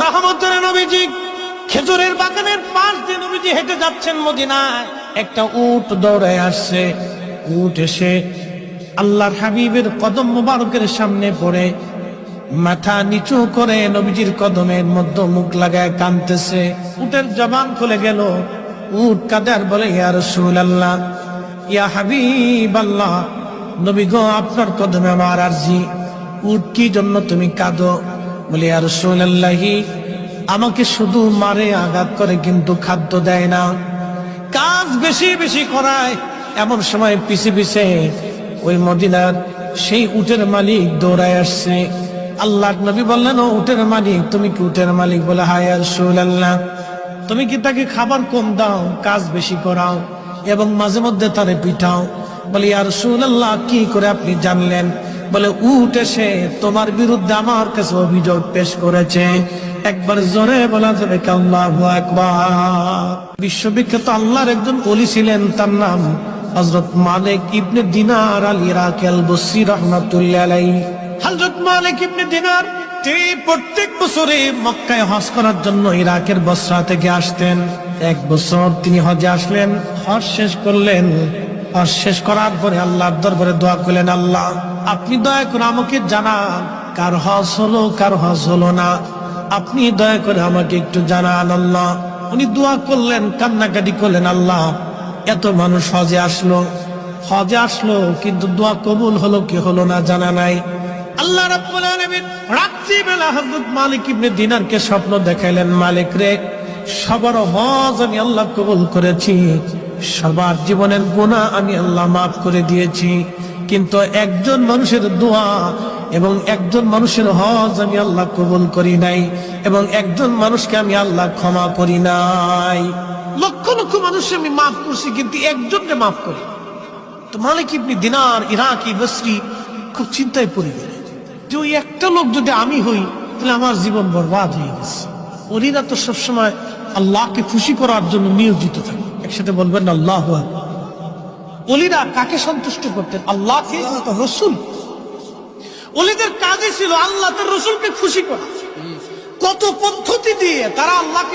রহমতের নবীজি খেজুরের বাগানের পাশ দিয়ে নবীজি হেঁটে যাচ্ছেন মদিনায়। একটা উট দৌড়ায় আসছে। উট এসে আল্লাহর হাবিবের কদম মুবারকের সামনে পড়ে মাথা নিচু করে নবীজির কদমের মধ্যে মুখ লাগায় কাঁদতেছে। উটের জবান খুলে গেল। উট কাঁদে আর বলে, ইয়া রাসূলুল্লাহ, ইয়া হাবিবাল্লাহ, নবী গো, আপনার কদমে আমার আরজি। উট, কি জন্য তুমি কাঁদো? বলে, ইয়া রাসূলুল্লাহ, আমাকে শুধু মারে, আঘাত করে, কিন্তু খাদ্য দেয় না, কাজ বেশি বেশি করায়। এমন সময় পিছে পিছে ওই মদিনার সেই উটের মালিক দৌড়ায় আসছে। আল্লাহর নবী বললেন, ও উটের মালিক, তুমি কি উটের মালিক? বলে, হ্যাঁ ইয়া রাসূলুল্লাহ। তুমি কি তাকে খাবার কম দাও, কাজ বেশি করাও এবং মাঝে মধ্যে তারে পিটাও? বলে, ইয়া রাসূলুল্লাহ, কি করে আপনি জানলেন? বলে, উট এসে তোমার বিরুদ্ধে আমার কাছে অভিযোগ পেশ করেছে। একবার জোরে বলা যাবে কি আল্লাহু আকবার। বিশ্ববিখ্যাত আল্লাহর একজন ওলি ছিলেন, তার নাম হযরত মালিক ইবনে দিনার আল ইরাকি আল বসরি রাহমাতুল্লাহ আলাইহি। হযরত মালিক ইবনে দিনার তিনি প্রত্যেক বছরে মক্কায় হজ করার জন্য ইরাকের বসরা থেকে আসতেন। এক বছর তিনি হজে আসলেন, হজ শেষ করলেন। হজ শেষ করার পরে আল্লাহর দরবারে দোয়া করলেন, আল্লাহ, আপনি দয়া করে আমাকে জানান কার হজ হলো, কার হজ হলো না। আপনি দয়া করে আমাকে একটু জানান আল্লাহ। উনি দোয়া করলেন, কান্নাকাটি করলেন, আল্লাহ, এত মানুষ হজে আসলো, কিন্তু দোয়া কবুল হলো কি হলো না জানা নাই। আল্লাহ রাব্বুল আলামিন রাত্রিবেলা হযরত মালিক ইবনে দিনারকে স্বপ্ন দেখাইলেন, মালিক রে, সবার হজ আমি আল্লাহ কবুল করেছি, সবার জীবনের গুনাহ আমি আল্লাহ মাফ করে দিয়েছি, কিন্তু একজন মানুষের দোয়া এবং একজন মানুষের হজ আমি আল্লাহ কবুল করি নাই, এবং একজন মানুষকে আমি আল্লাহ ক্ষমা করি নাই। লক্ষ লক্ষ মানুষ আমি মাফ করছি, কিন্তু একজনকে মাফ করি। তো মালিক ইবনে দিনার ইরাকি বসরি খুব চিন্তায় পড়ে গেলেন যে ওই একটা লোক যদি আমি হই, তাহলে আমার জীবন বরবাদ হয়ে গেছে। ওলিরা তো সবসময় আল্লাহকে খুশি করার জন্য নিয়োজিত থাকে। একসাথে বলবেন আল্লাহু আকবার। ওলিরা কাকে সন্তুষ্ট করতেন? আল্লাহকে, রসুল। ওলিদের কাজই ছিল আল্লাহ তার রসুলকে খুশি করা। কত পদ্ধতি দিয়ে তারা আল্লাহকে